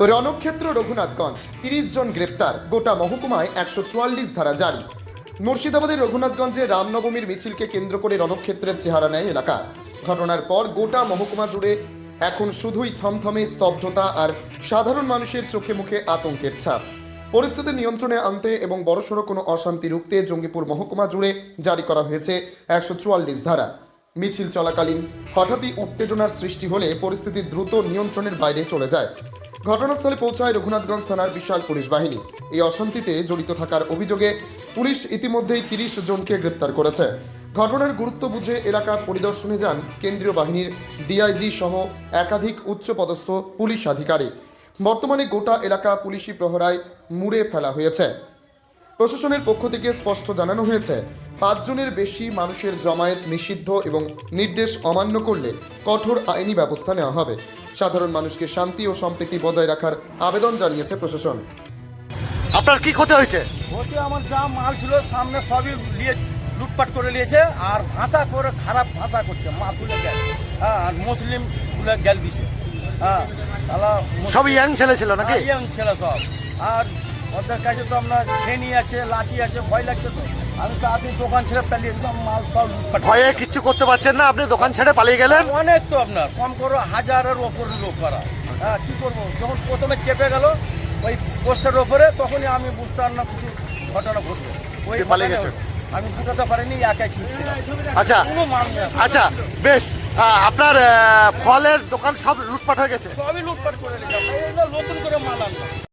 রণক্ষেত্র রঘুনাথগঞ্জ ৩০ জন গ্রেপ্তার, গোটা মহকুমায় ১৪৪ ধারা জারি। মুর্শিদাবাদের রঘুনাথগঞ্জে রামনবমীর মিছিলকে কেন্দ্র করে রণক্ষেত্রের চেহারা নেয় এলাকা। ঘটনার পর গোটা মহকুমা জুড়ে এখন শুধুই থমথমে স্তব্ধতা আর সাধারণ মানুষের চোখে মুখে আতঙ্কের ছাপ। পরিস্থিতি নিয়ন্ত্রণে আনতে এবং বড়সড় কোনো অশান্তি রুখতে জঙ্গিপুর মহকুমা জুড়ে জারি করা হয়েছে ১৪৪ ধারা। মিছিল চলাকালীন হঠাৎই উত্তেজনার সৃষ্টি হলে পরিস্থিতি দ্রুত নিয়ন্ত্রণের বাইরে চলে যায়। ঘটনাস্থলে পৌঁছায় রঘুনাথগঞ্জ থানার বিশাল পুলিশ বাহিনী। এই অশান্তিতে জড়িত থাকার অভিযোগে পুলিশ ইতিমধ্যেই ৩০ জনকে গ্রেপ্তার করেছে। ঘটনার গুরুত্ব বুঝে এলাকা পরিদর্শনে যান কেন্দ্রীয় বাহিনীর ডিআইজি সহ একাধিক উচ্চপদস্থ পুলিশ আধিকারিক। বর্তমানে গোটা এলাকা পুলিশি প্রহরায় মুড়ে ফেলা হয়েছে। প্রশাসনের পক্ষ থেকে স্পষ্ট জানানো হয়েছে, ৫ জনের বেশি মানুষের জমায়েত নিষিদ্ধ এবং নির্দেশ অমান্য করলে কঠোর আইনি ব্যবস্থা নেওয়া হবে। সাধারণ মানুষকে শান্তি ও সম্প্রীতি বজায় রাখার আবেদন জানিয়েছে প্রশাসন। আপনার কি ক্ষতি হয়েছে? ক্ষতি আমার যা মাল ছিল সামনে সবই নিয়ে লুটপাট করে নিয়েছে, আর ভাষা করে খারাপ ভাষা করছে, মা তুলে গেল, হ্যাঁ, আর মুসলিম তুলে গেল দিছে, হ্যাঁ, সব ইয়াং ছেলে ছিল নাকি? ইয়াং ছেলে সব। আর ওদের কাছে তো আপনার ছেনি আছে, লাঠি আছে, ভয় লাগছে। তো আমি তো আপনি দোকান ছেড়ে পালিয়ে একদম মাল সব লুটপাট। ভয়ে কিচ্ছু করতে পারছেন না, আপনি দোকান ছেড়ে পালিয়ে গেলেন? অনেক তো আপনার কম করো হাজারের ওপরে লোক করা, হ্যাঁ, কি করবো। যখন প্রথমে চেপে গেল ওই পোস্টের ওপরে, তখনই আমি বুঝতে পারলাম না কিছু ঘটনা ঘটবে। ওই পালিয়ে গেছে, আমি বুঝতে পারিনি, একাই ছিল। আচ্ছা কোনো মাল নেই। আচ্ছা, বেশ। আপনার ফলের দোকান সব লুটপাট হয়ে গেছে? সবই লুটপাট করে নিয়েছে, নতুন করে মাল আনলাম।